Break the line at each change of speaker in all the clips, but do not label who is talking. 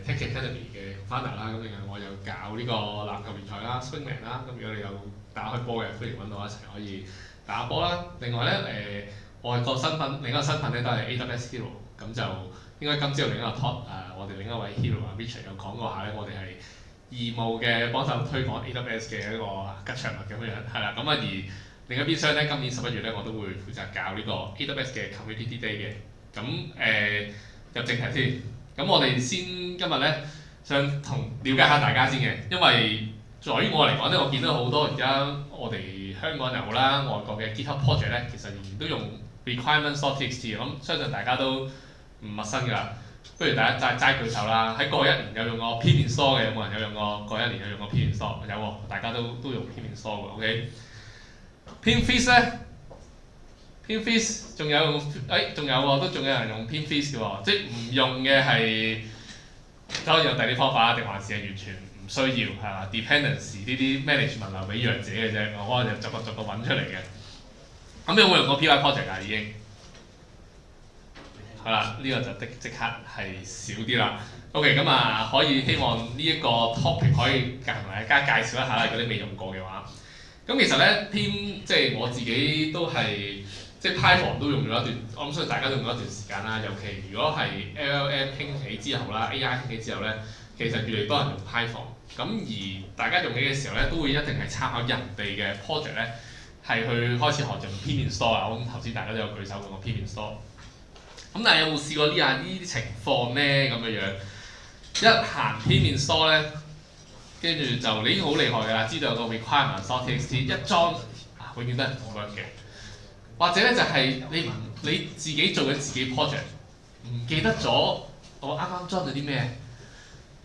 Tech Academy 嘅 founder 啦，咁另外我有搞呢個籃球聯賽啦，Swingman 啦，咁如果你有打開波嘅，歡迎揾我一齊可以打下波啦。另外咧外國身份另一個身份咧都係 AWS Hero，咁就應該今朝另一個 talk 我哋另一位 Hero Richard 有講過下咧，我哋係義務嘅幫手推廣 AWS 嘅一個吉祥物咁樣，係啦。咁而另一邊廂咧，今年11月咧我都會負責搞呢個 AWS 嘅 Community Day 嘅。咁入正題先，咁我哋先今日咧想了解下大家先嘅，因為在於我嚟講咧，我見到好多而家我哋香港又好啦，外國嘅 GitHub project 咧，其實仍然都用 requirements.txt， 咁相信大家都唔陌生㗎啦。不如大家齋舉手啦，喺過一年有用過 Pim Install 嘅，有冇人有用過？過一年有用過 Pim Install？有喎，大家都用 Pim Install 嘅 ，OK。Pinfeast 咧 ，Pinfeast 仲有用，仲有喎，都仲有人用 Pinfeast 嘅喎，即係唔用嘅係當然有第啲方法，定還是係完全唔需要係嘛？Dependency 呢啲 management 留俾弱者嘅啫，我就逐個揾出嚟嘅。咁有冇用過 PY project 啊？已經好啦，呢個就即刻係少啲啦。OK， 咁可以希望呢一個 topic 可以同大家介紹一下啦，如果你未用過嘅話。咁其實咧，Pim 即係我自己都係即係 Python 都用咗一段，我諗相信大家都用咗一段時間啦。尤其如果係 LLM 興起之後啦，AI 興起之後咧，其實越嚟越多人用 Python。咁而大家用起嘅時候咧，都會一定係參考人哋嘅 project 咧，係去開始學用 Pim Install 啊。我諗頭先大家都有舉手用過 Pim Install。咁但係有冇試過呢啲情況咧？咁樣一行 Pim Install 咧，跟住就你已經好厲害㗎啦，知道有個 requirement.txt 一裝永遠都係唔 work 嘅。或者咧就係你自己做緊自己 project， 唔記得咗我啱啱裝咗啲咩，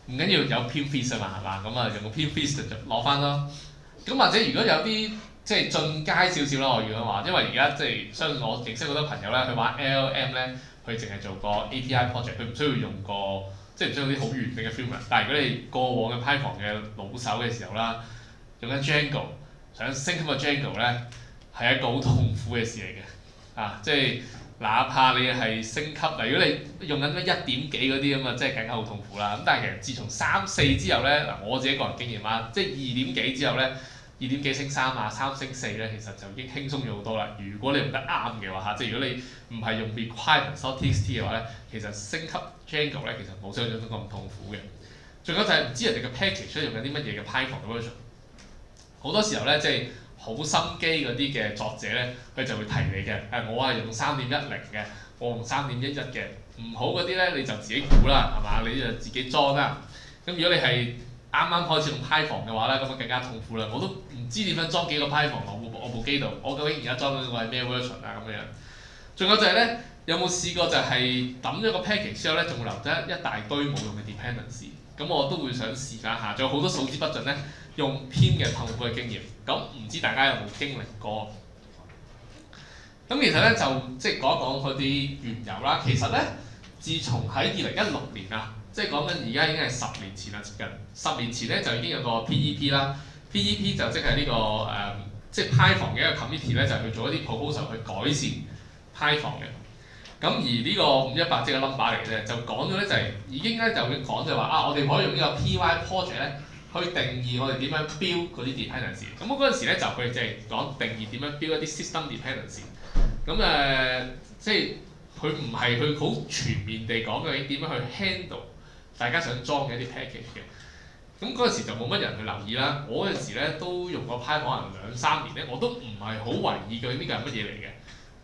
唔緊要有 Pinfeast 啊嘛，係嘛？咁用個 Pinfeast 就攞翻咯。咁或者如果有啲即係進階少少啦，我如果話，因為而家即係相信我認識好多朋友咧，佢玩 LLM 咧，佢淨係做個 API project， 佢唔需要用個即係唔需要啲好完整嘅 framework。但係如果你過往嘅 Python 嘅老手嘅時候啦，用緊 Django， 想升級個 Django 咧，係一個好痛苦嘅事嚟嘅，即係哪怕你係升級，嗱如果你用緊咩1點幾嗰啲咁啊，即係更加好痛苦啦。咁但係其實自從3、4之後咧，嗱我自己個人經驗啦，即係2點幾之後咧，2點幾升3啊，3升4咧，其實就已經輕鬆咗好多啦。如果你用得啱嘅話即係如果你唔係用 requirements.txt 嘅話咧，其實升級 Django 咧其實冇想象中咁痛苦嘅。仲有就係唔知人哋嘅 package 用緊啲乜嘢嘅 Python 嘅 version， 好多時候咧即係好心機嗰啲嘅作者咧，佢就會提你嘅，我係用3.10嘅，我用3.11嘅，唔好嗰啲咧你就自己估啦，係嘛？你就自己裝啦。咁如果你係啱啱開始用 Python 嘅話咧，咁就更加痛苦啦。我都唔知點樣裝幾個 Python 我部機度，我究竟而家裝緊個係咩 version 啊咁樣。仲有就係咧，有冇試過就係抌咗個 package 之後咧，仲會留得一大堆冇用嘅 dependency？咁我都會想試下，仲有好多數之不盡咧，用 Pim 嘅痛苦嘅經驗。咁唔知大家有冇經歷過？咁其實咧就即係講一講佢啲緣由啦。其實咧，自從喺2016年啊，即係講緊而家已經係10年前啦，接近10年前咧就已經有個 PEP 啦。PEP 就即係呢個即係 Python 嘅一個 committee 咧，就係去做一啲 proposal 去改善 Python 嘅。咁而呢個518即係個 number 嚟嘅啫，就講咗咧就係已經咧就會講就話我哋可以用呢個 PY project 咧去定義我哋點樣 build 嗰啲 dependency。咁我嗰陣時咧就佢哋就係講定義點樣 build 一啲 system dependency。咁即係佢唔係佢好全面地講究竟點樣去 handle 大家想裝嘅一啲 package 嘅。咁嗰陣時就冇乜人去留意啦。我嗰陣時咧都用過 Python 可能2-3年咧，我都唔係好懷疑究竟呢個係乜嘢嚟嘅。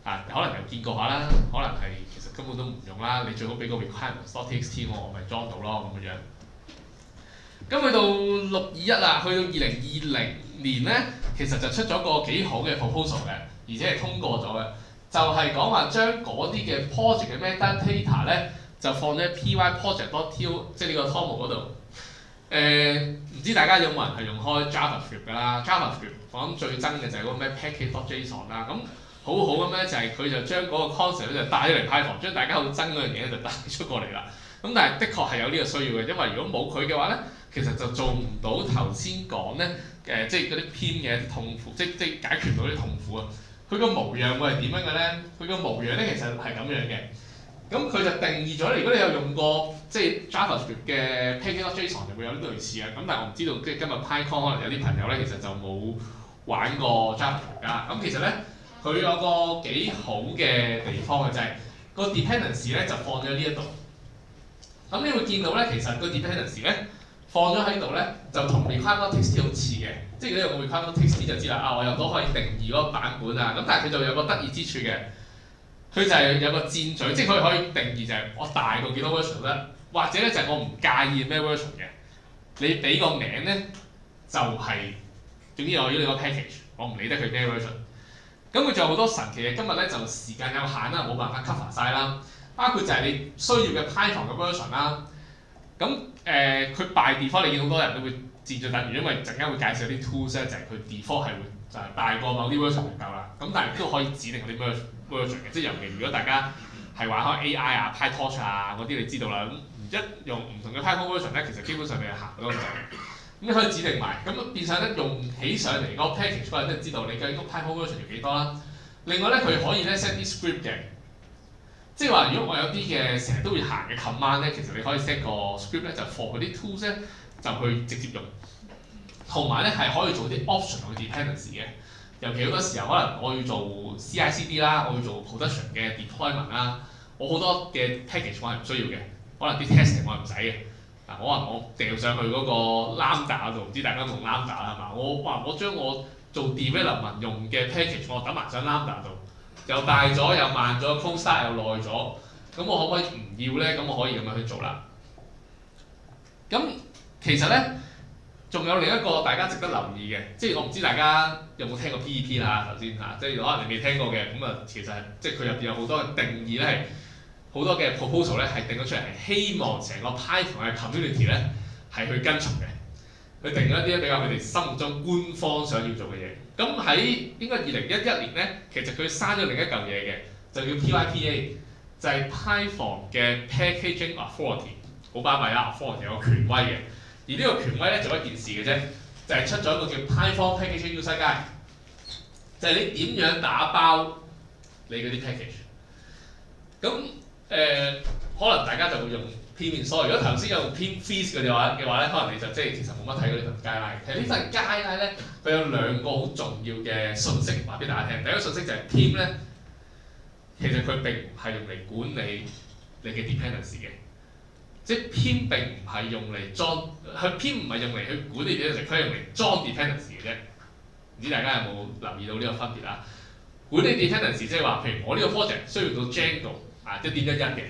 可能有見過下啦，可能係其實根本都唔用啦。你最好俾個 requirements.txt 我咪裝到咯咁樣。咁去到621啦，去到2020年咧，其實就出咗個幾好嘅 proposal 嘅，而且係通過咗嘅，就係講話將嗰啲嘅 project 嘅 metadata 咧，就放咗喺 py_project.to 即係呢個 TOML 嗰度。唔知大家有冇人係用開 JavaScript 㗎啦 ？JavaScript 我諗最憎嘅就係嗰個咩 package.json 啦。咁好好咁咧，就係佢就將嗰個 concept 咧就帶咗嚟 Python， 將大家好憎嗰樣嘢咧就帶出過嚟啦。咁但係的確係有呢個需要嘅，因為如果冇佢嘅話咧，其實就做唔到頭先講咧即係嗰啲 Pim 嘅痛苦，即係解決唔到啲痛苦啊。佢個模樣會係點樣嘅咧？佢個模樣咧其實係咁樣嘅。咁佢就定義咗，如果你有用過即係 JavaScript 嘅 package.json 就會有啲類似嘅。咁但係我唔知道，即係今日 PyCon 可能有啲朋友咧，其實就冇玩過 JavaScript 㗎。咁其實咧，佢有個幾好嘅地方嘅就係、個 dependency 咧就放咗呢一度。咁你會見到咧，其實個 dependency 咧放咗喺度咧，就同 requirement.txt 好似嘅。即係如果有個 requirement.txt 就知啦。啊，我又都可以定義嗰個版本啊。咁但係佢就有個得意之處嘅。佢就係有個箭嘴，即係佢可以定義就係我大過幾多 version 咧，或者咧就係我唔介意咩 version 嘅。你俾個名咧就係、總之我要你個 package，我唔理得佢咩 version。咁佢仲有好多神奇嘅，今日咧就時間有限啦，冇辦法 cover 晒啦。包括就係你需要嘅 Python 嘅 version 啦。咁佢 by default 你見好多人都會箭嘴等於，因為陣間會介紹啲 tools 咧，就係佢 default 係會就係大過某啲 version 就夠啦。咁但係都可以指定嗰啲 version 嘅，即係尤其如果大家係玩開 AI 啊、PyTorch 啊嗰啲，你知道啦。咁一用唔同嘅 Python version 咧，其實基本上你係行嗰個就咁你可以指定埋，咁變相咧用起上嚟嗰個 package 嗰陣，即係知道你究竟個 Python version 要幾多啦。另外咧，佢可以咧 set 啲 script 嘅，即係話如果我有啲嘅成日都會行嘅 command 咧，其實你可以 set 個 script 咧就 for 嗰啲 tools 咧就去直接用，同埋咧係可以做啲 optional dependency 嘅。尤其好多時候可能我要做 CI/CD 啦，我要做 production 嘅 deployment 啦，我好多嘅 package 我係唔需要嘅，可能啲 testing 我係唔使嘅。嗱，我掉上去嗰個 Lambda 度，唔知大家用 Lambda 啦係嘛？我將我做 development 用嘅 package 我揼埋上 Lambda 度，又大咗又慢咗 code start 又耐咗，咁我可唔可以唔要咧？咁我可以咁樣去做啦。咁其實咧，仲有另一個大家值得留意嘅，即係我唔知大家有冇聽過 PEP 啦，頭先嚇，即係可能你未聽過嘅，咁啊其實係即係佢入邊有好多嘅定義咧，係好多嘅 proposal 咧係定咗出嚟，係希望成個 Python 嘅 community 咧係去跟從嘅。佢定咗一啲比較佢哋心目中官方想要做嘅嘢。咁喺應該2011年咧，其實佢刪咗另一嚿嘢嘅，就叫 PYPA，就係 Python 嘅 Packaging Authority， 好巴閉啊 ，authority 有個權威嘅。而呢個權威咧做一件事嘅啫，就係、出咗一個叫 Python Packaging User Guide， 就係你點樣打包你嗰啲 package。咁可能大家就會用片面梳。如果頭先有片 fees 嘅話咧，可能你就即係其實冇乜睇過呢份 guideline。其實呢份 guideline咧，佢有兩個好重要嘅信息話俾大家聽。第一個信息就係 Pim 咧，其實佢並唔係用嚟管理你嘅 dependency 嘅。即係 Pim 並唔係用嚟裝，佢 Pim 唔係用嚟去管理 dependency，佢係用嚟裝 dependency 嘅啫。唔知大家有冇留意到呢個分別啊？管理 dependency 即係話，譬如我呢個 project 需要到 Django 啊1.11嘅，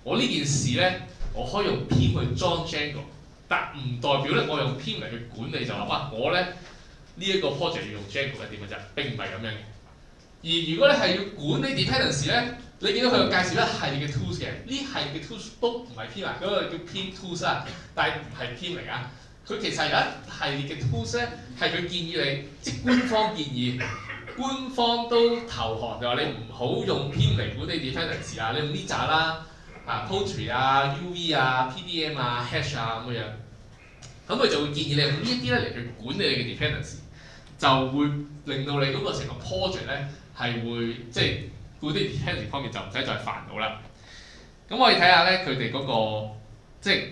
我呢件事咧，我可以用 Pim 去裝 Django， 但唔代表咧我用 Pim 嚟去管理就話哇，我咧呢一個 project 要用 Django 1.嘅啫，並唔係咁樣嘅。而如果你係要管理 dependency 咧，你見到佢有介紹一系列嘅 tools 嘅，呢系列嘅 tools 都唔係 Pim 啊，嗰個叫 Pim tools 啊，但係唔係 Pim 嚟㗎。佢其實有一系列嘅 tools 咧，係佢建議你，即係官方建議，官方都投降，就話你唔好用 Pim 嚟管理 dependency 啊，你用呢扎啦，Poetry 啊、UV 啊、PDM 啊、Hash 啊咁樣。咁佢就會建議你用呢一啲咧嚟去管理你嘅 dependency， 就會令到你嗰個成個 project 咧係會即係嗰啲 dependency 方面就唔使再煩惱啦。咁我哋睇下咧佢哋嗰個即係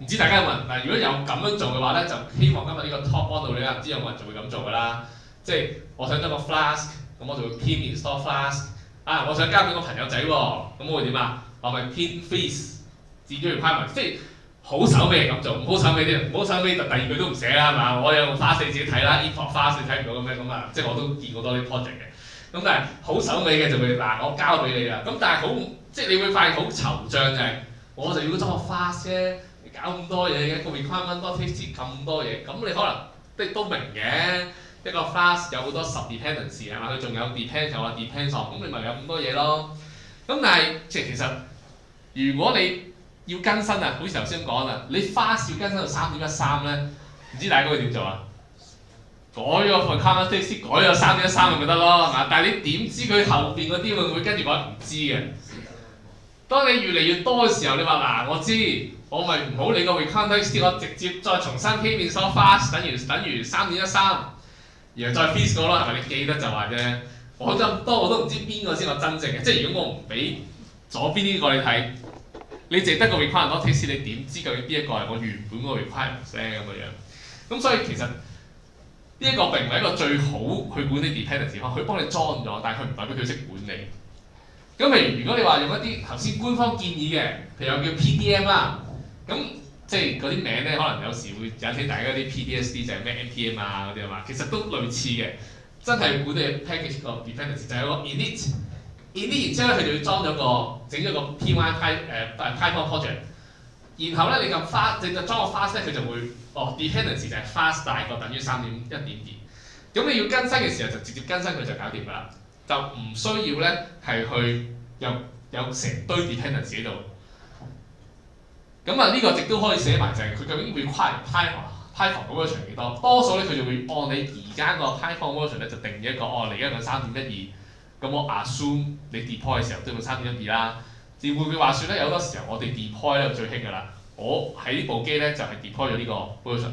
唔知大家有冇人嗱，如果有咁樣做嘅話咧，就希望今日呢個 talk 幫到你啦。唔知有冇人就會咁做㗎啦。即係我想將個 Flask， 咁我就會 Pim install Flask。啊，我想交俾個朋友仔喎，咁我會點啊？我咪 Pim freeze 自己 requirement， 即係好手尾咁做，唔好手尾啲，唔好手尾就第二句都唔寫啦，係嘛？我有用 Flask 你自己睇啦 ，import Flask 你睇唔到咁樣咁啊，即係我都見過多啲 project 嘅。咁但係好手尾嘅就會嗱，我交俾你啦。咁但係好即係你會發現好惆悵就係，我就要裝個 Flask 啫，你搞咁多嘢嘅，個 requirement.txt 咁多嘢，咁你可能都明嘅。一個 Flask 有好多 sub-dependency 係嘛？佢仲有 depend 又話 depends on， 咁你咪有咁多嘢咯。咁但係即係其實如果你要更新啊，好似頭先咁講啊，你 Flask 要更新到3.13咧，唔知大家會點做啊？改咗個 requirement.txt 改咗3.13咪得咯，係嘛？但係你點知佢後邊嗰啲會唔會跟住改？唔知嘅。當你越嚟越多嘅時候，你話嗱，我知，我咪唔好理個 requirement.txt， 我直接再重新 Pim install Flask 等於3.13。然後再 freeze 過咯，係咪？你記得就話啫。我咁多我都唔知邊個先係真正嘅，即係如果我唔俾左邊呢個你睇，你淨得個 requirement.txt， 你點知究竟邊一個係我原本個 requirement 咧咁嘅樣？咁所以其實呢一個並唔係一個最好去管理 dependency 方法，佢幫你裝咗，但係佢唔代表佢識管理。咁譬如如果你話用一啲頭先官方建議嘅，譬如有叫 PDM 啦，咁即係嗰啲名咧，可能有時會引起大家啲 PTSD 就係咩 NPM 啊嗰啲啊嘛，其實都類似嘅，真係管理 package 個 dependency 就係有個 init 然之後咧佢就要裝咗個整咗個 Python project， 然後咧你撳 fast， 你就裝個 fast 咧佢就會dependency 就係 fast 大過等於3.1.2，咁你要更新嘅時候就直接更新佢就搞掂㗎啦，就唔需要咧係去有成堆 dependency 喺度。咁啊呢個亦都可以寫埋就係佢究竟 require Python 個 version 幾多？多數咧佢就會按你而家個 Python version 咧就定義一個你而家用3.12，咁我 assume 你 deploy 嘅時候都用3.12啦。會唔會話説咧？有好多時候我哋 deploy 咧最興㗎啦，我喺呢部機咧就係 deploy 咗呢個 version，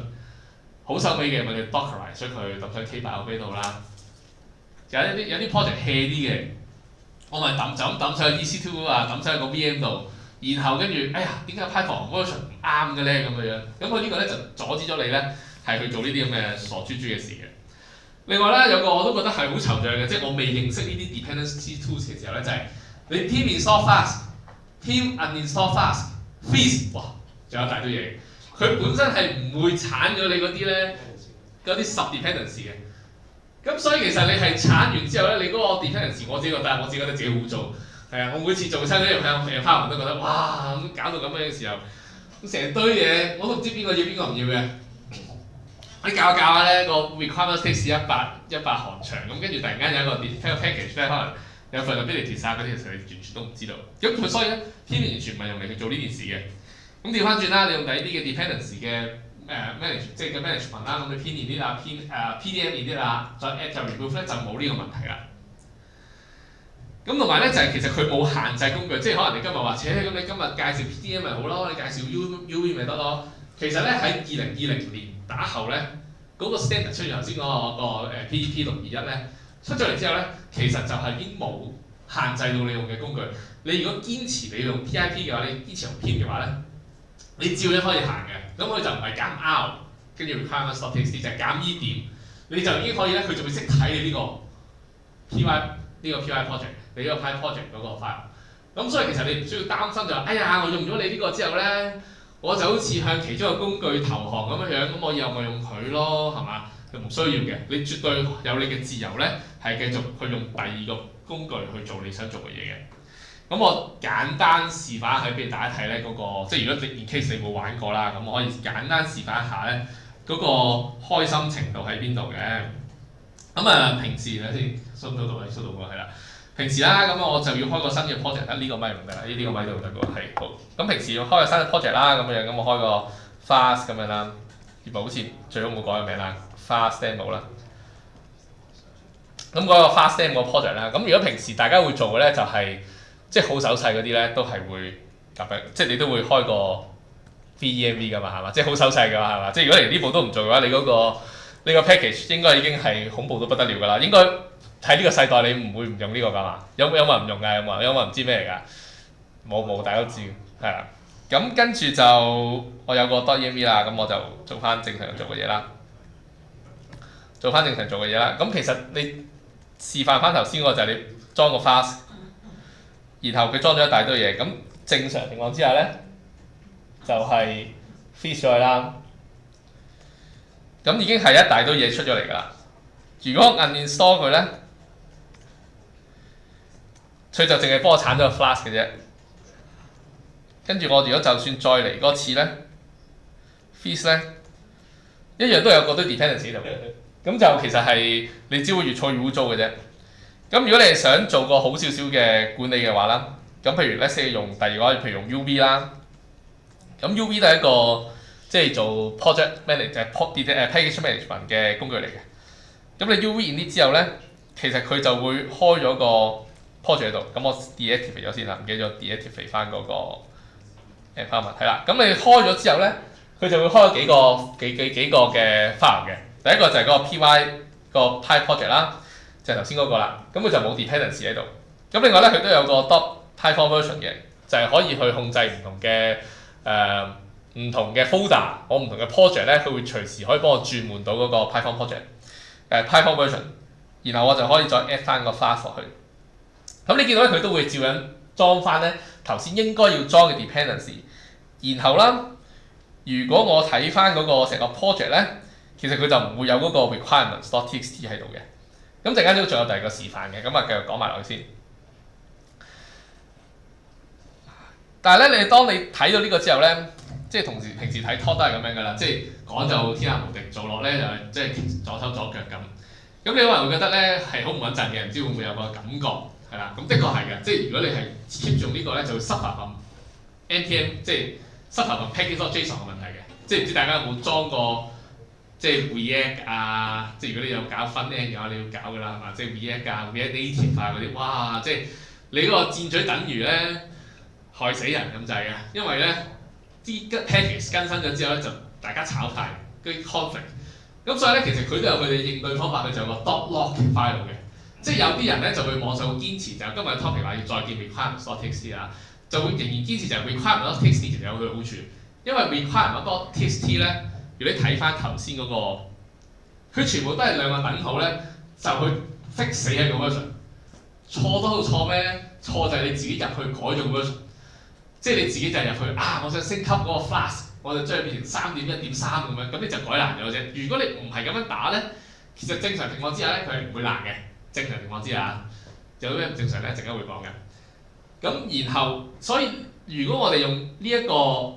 好手尾嘅咪叫 Dockerize， 所以佢抌上 K8 度啦。有啲 project hea 啲嘅，我咪就咁抌上去 EC2 啊，抌上去個 VM 度。然後跟住，哎呀，點解 Python version 唔啱嘅咧？咁嘅樣，咁佢呢個咧就阻止咗你咧係去做呢啲咁嘅傻豬豬嘅事嘅。另外咧有個我都覺得係好惆悵嘅，即係我未認識呢啲 dependency tools 嘅時候咧，就係、是、你 pim install fast、pim uninstall fast、freeze， 哇，仲有一大堆嘢。佢本身係唔會鏟咗你嗰啲咧嗰啲 sub dependency 嘅。咁所以其實你係鏟完之後咧，你嗰個 dependency 我自己覺得自己好做。係啊，我每次做親呢樣嘢，Python 都覺得哇咁搞到咁樣嘅時候，咁成堆嘢我都唔知邊個要邊個唔要嘅。你教下咧個 requirement.txt 100行長，咁跟住突然間有一個 package 咧，可能有 availability 啊嗰啲，其實你完全都唔知道。咁佢所以咧，天完全唔係用嚟去做呢件事嘅。咁調翻轉啦，你用第啲嘅 dependency 嘅manage 即係嘅 management 啦，咁你編 init 啊PDM init 啊，再 add 就 remove 咧就冇呢個問題啦。咁同埋咧就係、是、其實佢冇限制工具，即係可能你今日話，咁你今日介紹 PDM 咪好咯，你介紹 UV 咪得咯。其實咧喺2020年打後咧，嗰、那個 standard 出咗頭先嗰個PEP 621咧出咗嚟之後咧，其實就係已經冇限制到你用嘅工具。你如果堅持你用 PIP 嘅話，你堅持用 PIM 嘅話咧，你照樣可以行嘅。咁佢就唔係減 R， 跟住 requirement.txt 就係減 E 點，你就已經可以咧，佢就會識睇你呢個 PY project。你呢個 Python project 嗰個 file， 咁所以其實你唔需要擔心就話，哎呀我用咗你呢個之後咧，我就好似向其中一個工具投降咁樣樣，咁我以後咪用佢咯，係嘛？就唔需要嘅，你絕對有你嘅自由咧，係繼續去用第二個工具去做你想做嘅嘢嘅。咁我簡單示範喺俾大家睇咧嗰個，即係如果你 in case 你冇玩過啦，咁我可以簡單示範一下咧嗰個開心程度喺邊度嘅。咁啊平時咧先收到過係啦。平時啦，咁我就要開個新嘅 project， 呢個咪唔得啦，呢個咪都唔得嘅喎，係好。咁平時要開個新嘅 project 啦，咁樣咁我開個 fast 咁樣啦，唔好似最好冇改個名啦 ，fast demo 啦。咁嗰個 fast demo 個 project 啦，咁如果平時大家會做嘅咧，就係即係好手勢嗰啲咧，都係會夾嘅，即係你都會開個 VENV 噶嘛，係嘛？即係好手勢㗎嘛，係嘛？即係如果連呢部都唔做嘅話，你嗰個 package 應該已經係恐怖到不得了㗎啦，應該。喺呢個世代你唔會唔用呢個㗎嘛？有冇人唔用㗎？有冇人唔知咩嚟㗎？冇，大家都知係啦。咁跟住就我有個 .env 啦，咁我就做翻正常做嘅嘢啦。咁其實你示範翻頭先嗰個就係你裝個 fast， 然後佢裝咗一大堆嘢。咁正常情況之下咧，就係 freeze 咗佢啦。咁已經係一大堆嘢出咗嚟㗎啦。如果 uninstall 佢咧，佢就淨係幫我鏟咗個 flask 嘅啫，跟住我如果就算再嚟嗰次咧 freeze 咧，一樣都有個堆 dependency 喺度嘅，咁就其實係你只會越錯越污糟嘅啫。咁如果你係想做個好少少嘅管理嘅話啦，咁譬如 let's say 用第二個，譬如用 UV 啦，咁 UV 都係一個即係做 project package management 嘅工具嚟嘅。咁你 UV init 之後咧，其實佢就會開咗個 project 喺度，咁我 deactivate 咗先啦，唔記得咗 deactivate 翻嗰個 environment 係啦。咁你開咗之後咧，佢就會開咗幾個嘅 file 嘅。第一個就係嗰個 py 個 Python project 啦，就係頭先嗰個啦。咁佢就冇 dependency 喺度。咁另外咧，佢都有個
Python version 嘅，就係可以去控制唔同嘅 folder， 我唔同嘅 project 咧，佢會隨時可以幫我轉換到嗰個 Python project，Python version， 然後我就可以再 add 翻個 class 落去。咁你見到咧，佢都會照樣裝翻咧頭先應該要裝嘅 dependency， 然後啦，如果我睇翻嗰個成個 project 咧，其實佢就唔會有嗰個 requirements.txt 喺度嘅。咁陣間都仲有第二個示範嘅，咁啊繼續講埋落去先。但係咧，當你睇到呢個之後咧，即係平時睇 talk 都係咁樣噶啦，即係講就天下無敵，做落咧就即係左手左腳咁。咁你可能會覺得咧係好唔穩陣嘅，唔知會唔會有個感覺係啦。咁的確係嘅，即係如果你係 keep 用呢個咧，就會 suffer from npm 即係 suffer from package.json 嘅問題嘅。即係唔知大家有冇裝過即係 React 啊？即係如果你有搞 front-end 嘅話，你要搞㗎啦，係嘛？即係 React 啊、React Native 啊嗰啲，哇！即係你嗰個箭嘴等於咧害死人咁滯嘅，因為咧啲 package 更新咗之後咧，就大家炒晒嗰啲 conflict。咁所以咧，其實佢都有佢哋應對方法，佢就有個 .log file 嘅。即係有啲人咧就會網上會堅持，就今日 topic 話要再見 requirements.txt 啦，就會仍然堅持就係 requirements.txt 其實有佢嘅好處，因為 requirements.txt 咧，如果你睇翻頭先嗰個，佢全部都係兩個等號咧，就去 fix 死喺個 version。錯多到錯咩？錯就係你自己入去改咗 version， 即係你自己就入去我想升級嗰個 Flask， 我就將佢變成 3.1.3 咁樣，咁你就改爛咗啫。如果你唔係咁樣打咧，其實正常情況之下咧，佢係唔會爛嘅。正常情況之下，有咩唔正常咧？陣間會講嘅。咁然後，所以如果我哋用呢一個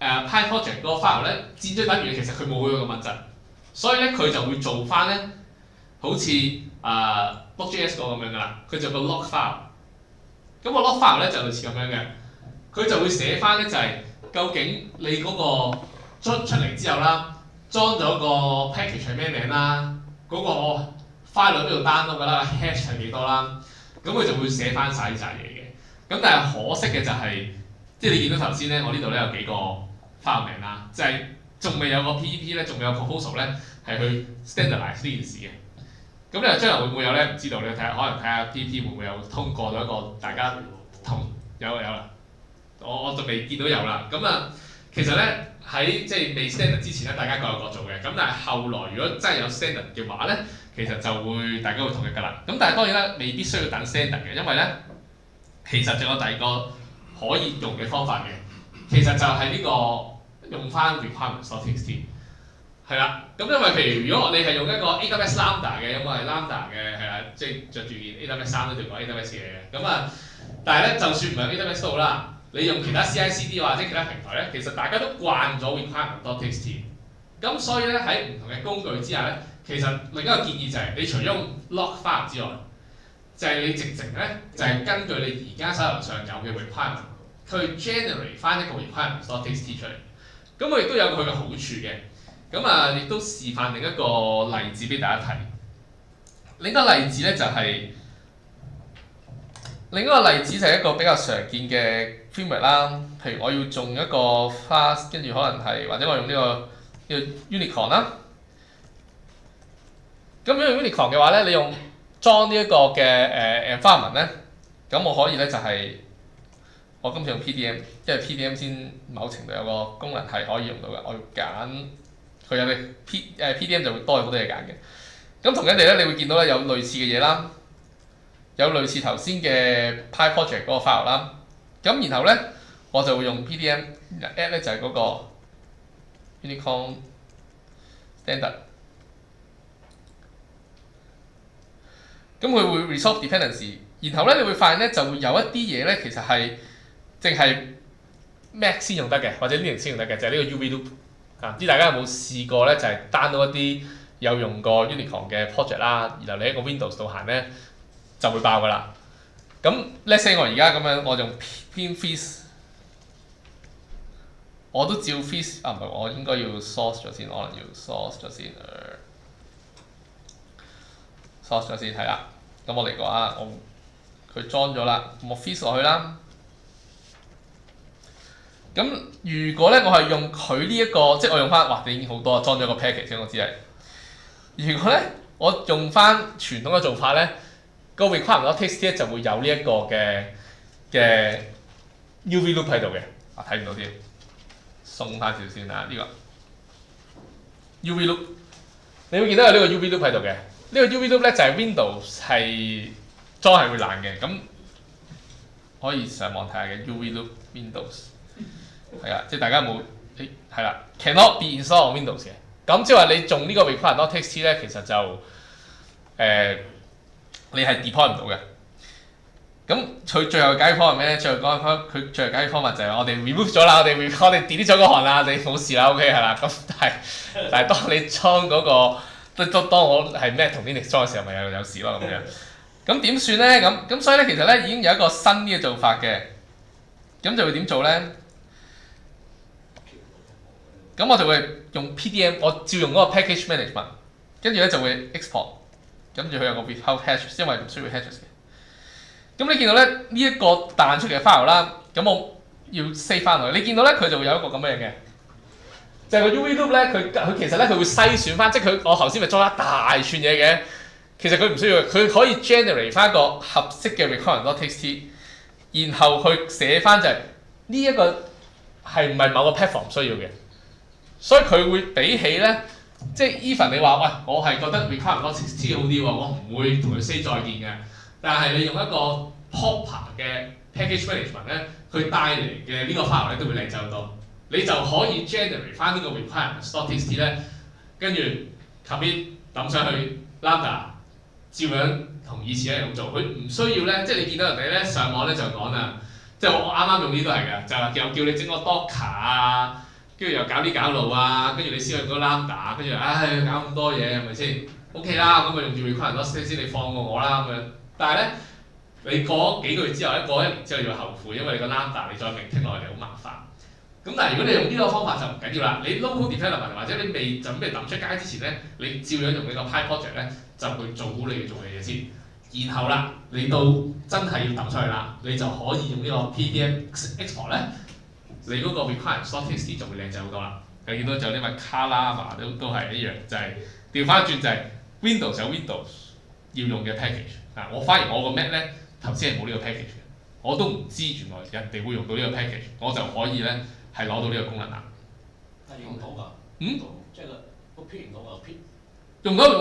PyProject 嗰個 file 咧，箭嘴等於其實佢冇嗰個物質，所以咧佢就會做翻咧，好似Node.js 個咁樣噶啦，佢就有個 log file。咁個 log file 咧就類似咁樣嘅，佢就會寫翻咧就係究竟你嗰個出嚟之後啦，裝咗個 package 係咩名啦，嗰個 file 喺邊度 download 㗎啦 ，hash 係幾多啦，咁佢就會寫翻晒呢扎嘢嘅。咁但係可惜嘅就係，即係你見到頭先咧，我呢度咧有幾個 file 名啦，就係仲未有個 PEP 咧，仲未有 proposal 咧係去 standardize 呢件事嘅。咁你話將來會唔會有咧？唔知道咧，可能睇下 PEP 會唔會有通過到一個大家有啦，我就未見到有啦。咁其實咧喺即係未 standard 之前咧，大家各有各做嘅。咁但係後來如果真係有 standard 嘅話咧，其實就會大家會統一㗎啦。咁但係當然啦，未必需要等 standard 嘅，因為咧其實仲有第二個可以用嘅方法嘅。其實就係呢個用翻 requirements.txt。係啦，咁因為譬如如果你係用一個 AWS Lambda 嘅，因為係 Lambda 嘅係啦，即係着住件 AWS 衫都條過 AWS 嘅。咁但係咧，就算唔係 AWS 都好啦，你用其他 CI/CD 或者其他平台咧，其實大家都慣咗 requirement.txt。咁所以咧喺唔同嘅工具之下咧，其實另一個建議就係你除咗用 log file 之外，就係你直情咧就係根據你而家手頭上有嘅 requirement，去 generate 翻一個 requirement.txt 出嚟。咁佢亦都有佢嘅好處嘅。咁亦都示範另一個例子俾大家睇。另一個例子咧就係、另一個例子就係一個比較常見嘅 framework 啦。譬如我要用一個 Flask， 跟住可能係或者我用呢個 Unicorn 啦。咁用 Unicorn 嘅話咧，你用裝呢一個嘅environment 咧，咁我可以咧就係、我今次用 PDM， 因為 PDM 先某程度有個功能係可以用到嘅。我要揀。佢有啲 PDM 就會多好多嘢揀嘅。咁同樣地咧，你會見到咧有類似嘅嘢啦，有類似頭先嘅 PyProject 嗰個 file 啦。咁然後咧，我就會用 PDM add 咧就係嗰個 Unicorn Standard。咁佢會 resolve dependency， 然後咧你會發現咧就會有一啲嘢咧其實係淨係 Mac 先用得嘅，或者 Linux 先用得嘅，就係、是、呢個 UV loop。唔知大家有冇試過咧？就係 download 一啲有用過 Unicorn 嘅 project 啦，然後你喺個 Windows 度行咧就會爆㗎啦。咁 let's say 我而家咁樣，我用 pin_fizz， 我都照 fizz 唔係，我應該要 source 咗先，可能要 source 咗先，source 咗先係啦。咁我嚟過佢裝咗啦，我 fizz 落去啦。咁如果咧我係用佢呢一個，即係我用翻，哇！你已經好多裝咗個 package 先，我知係。如果咧我用翻傳統嘅做法咧，個 requirement.txt 咧就會有呢一個嘅嘅 UV loop 喺度嘅，睇唔到添，鬆翻少少先啦，呢個 UV loop， 你會見到有呢個 UV loop 喺度嘅，呢個 UV loop 咧就係 Windows 係裝係會爛嘅，咁可以上網睇下嘅 UV loop Windows， 係啊，即係大家有冇係啦 ，cannot be installed on Windows 嘅，咁即係話你用呢個 require.txt 咧，其實就你係 deploy 唔到嘅。咁佢最後解決方法係咩咧？佢最後解決方法就係我哋 remove 咗啦，我哋 delete 咗個行啦，你冇事啦 ，OK 係啦。咁但係當你裝嗰個，當我係咩同 Linux 裝嘅時候，咪有事咯咁樣。咁點算咧？咁所以咧，其實咧已經有一個新啲嘅做法嘅。咁就會點做咧？咁我就會用 PDM， 我照用嗰個 package management， 跟住咧就會 export， 跟住佢有個 without hashes， 因為唔需要 hashes 嘅。咁你見到咧呢一個彈出嚟嘅 file 啦，咁我要 save 翻佢。你見到咧佢就會有一個咁樣嘅，就係個 UV loop 咧，佢其實咧佢會篩選翻，即係佢我頭先咪裝一大串嘢嘅，其實佢唔需要，佢可以 generate 翻一個合適嘅 requirement.txt， 然後去寫翻就係呢一個係唔係某個 platform 需要嘅，所以佢會比起咧，即係 even 你話喂我係覺得 requirement.txt 好啲喎，我唔會同佢 say 再見嘅。但係你用一個 proper 嘅 package management 咧，佢帶嚟嘅呢個 file 咧都會靚仔好多，你就可以 generate 翻呢個 requirements.txt 咧，跟住 commit 抌上去 lambda， 照樣同以前一樣咁做，佢唔需要咧，即係你見到人哋咧上網咧就講啦，即係我啱啱用呢都係嘅，就係又叫你整個 docker 啊，跟住又搞呢搞路啊，跟住你先去嗰個 lambda， 跟住唉搞咁多嘢係咪先 ？OK 啦，咁咪用住 requirements.txt 你放過我啦咁樣。但係咧，你過幾個月之後咧，過1年之後要後悔，因為你個 lambda 你再maintain落嚟好麻煩。咁但係如果你用呢個方法就唔緊要啦，你 local development 或者你未準備抌出街之前咧，你照樣用呢個 PyProject 咧就去做好你要做嘅嘢先。然後啦，你到真係要抌出去啦，你就可以用呢個 PDM export 咧，你嗰個 requirements.txt 就會靚仔好多啦。你見到就呢個 Kalama 都係一樣，就係調翻轉就係 Windows 有 Windows 要用嘅 package。我發現我個 Mac 咧頭先係冇呢個 package 嘅，我都唔知原來人哋會用到呢個 package， 我就可以咧係攞到呢個功能啦。
係用到㗎。即係個 P 唔到個 P。
用到，你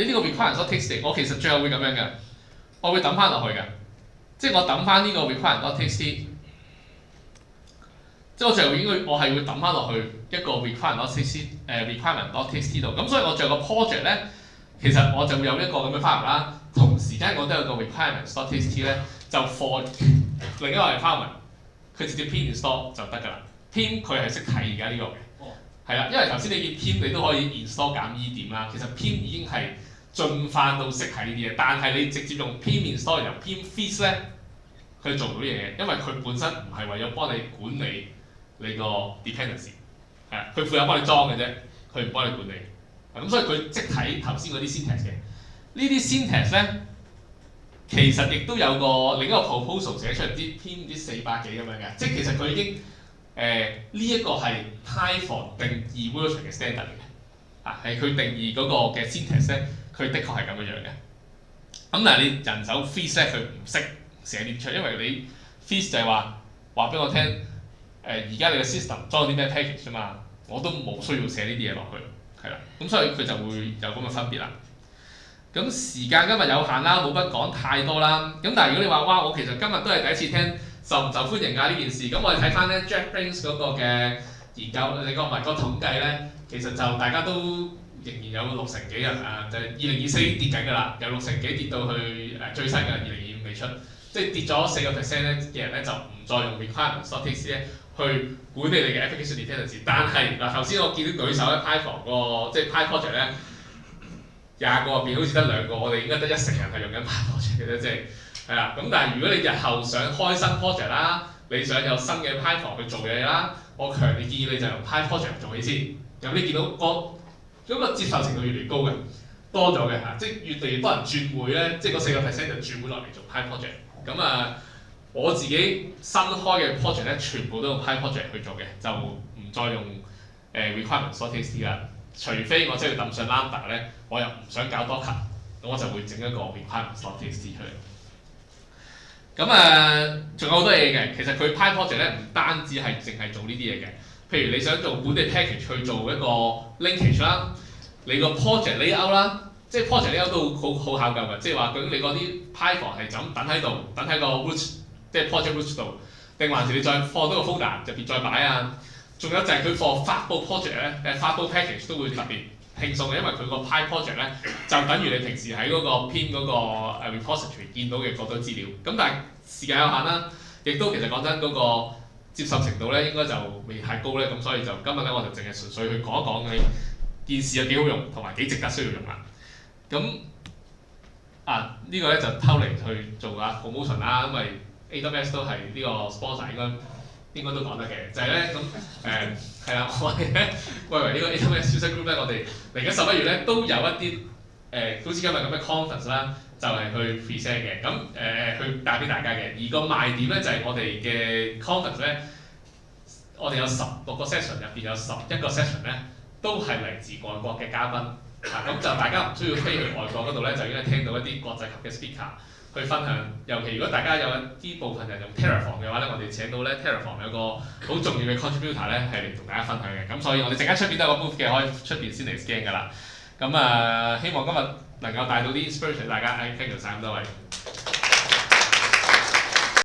呢個 requirement.txt 我其實最後會咁樣嘅，我會抌翻落去嘅，即係我抌翻呢個 requirement.txt， 即係我最後我係會抌翻落去一個 requirement.txt 度，咁所以我最後個 project 咧，其實我就會有一個咁嘅 file 啦。同時間我都有個 requirements.txt 咧，就 for 另一個 requirement， 佢直接 pin install 就得㗎啦。pin 佢係識睇而家呢個嘅，係啦，因為頭先你見 pin 你都可以 install 減 E 點啦，其實 pin 已經係進化到識睇呢啲嘢，但係你直接用 pin install 由 pin fees 咧，佢做到啲嘢，因為佢本身唔係為咗幫你管理你個 dependency， 係佢負責幫你裝嘅啫，佢唔幫你管理。咁所以佢識睇頭先嗰啲 syntax 嘅。呢啲 syntax 咧，其實亦都有個另一個 proposal 寫出嚟，啲偏啲400幾咁樣嘅，即係其實佢已經呢一個係 Python 定義 version 嘅 standard 嚟嘅，係佢定義嗰個嘅 syntax 咧，佢的確係咁樣樣嘅。咁但係你人手 fees 咧，佢唔識寫啲出嚟，因為你 fees 就係話俾我聽，而家你個 system 裝啲咩 package 啫嘛，我都冇需要寫呢啲嘢落去，係啦，咁所以佢就會有咁嘅分別啦。咁時間今日有限啦，冇乜講太多啦。咁但係如果你話哇，我其實今日都係第一次聽受唔受歡迎啊呢件事，咁我哋睇翻咧 JetBrains 嗰個嘅研究，你講埋個統計咧，其實就大家都仍然有60幾人就係2024跌緊㗎啦，由60幾跌到去最新嘅2025未出，即係跌咗4% 咧嘅人咧就唔再用 requirements.txt 咧去管理你嘅 application dependency。但係嗱頭先我見到舉手咧 Python 個即係 PyProject 咧。20個入邊好似得2個，我哋應該得1成人係用緊 PyProject 嘅啫，即係係啦。咁但係如果你日後想開新 project 啦，你想有新嘅 Python 去做嘢啦，我強烈建議你就用 PyProject 做起先。咁你見到嗰個接受程度越嚟越高嘅，多咗嘅嚇，即係越嚟越多人轉會咧，即係嗰4% 就轉會落嚟做 PyProject。咁我自己新開嘅 project 咧，全部都用 PyProject 去做嘅，就唔再用requirements.txt 啦。除非我真係要抌上 Lambda 咧，我又唔想搞多級，咁我就會整一個 requirements.txt 出嚟。咁仲有好多嘢嘅。其實佢 Pi project 咧唔單止係淨係做呢啲嘢嘅。譬如你想做本地 package 去做一個 linkage 啦，你個 project layout 啦，即係 project layout 都好考究嘅。即係話究竟你嗰啲 Python 係就咁等喺度，等喺個 root 即係 project root 度，定還是你再放多個 folder 入邊再擺啊？仲有就係佢放發布 project 咧，發布 package 都會特別輕鬆嘅，因為佢個 Pi project 咧就等於你平時喺嗰個 PIM 嗰個 repository 見到嘅嗰堆資料。咁但係時間有限啦，亦都其實講真嗰個接受程度咧應該就未太高咧，咁所以就今日咧我就淨係純粹去講一講你件事有幾好用，同埋幾值得需要用啦。咁呢個咧就偷嚟去做下 promotion 啦，因為 AWS 都係呢個 sponsor 應該都講得嘅，就係咧咁係啦，我哋咧為呢個 AWS User Group 咧，我哋嚟緊11月咧都有一啲好似今日咁嘅 conference 啦，就係去 present 嘅，咁去帶俾大家嘅。而個賣點咧就係我哋嘅 conference 咧，我哋有16個 session 入邊有11個 session 咧，都係嚟自外國嘅嘉賓，咁就大家唔需要飛去外國嗰度咧，就已經聽到一啲國際級嘅 speaker。去分享，尤其如果大家有一啲部分人用 Terraform 嘅話咧，我哋請到咧 Terraform 有個好重要嘅 contributor 咧，係嚟同大家分享嘅。咁所以我哋陣間出邊都有個 booth 嘅，可以出邊先嚟 scan 㗎啦。咁希望今日能夠帶到啲 inspiration 大家，thank you 晒咁多位。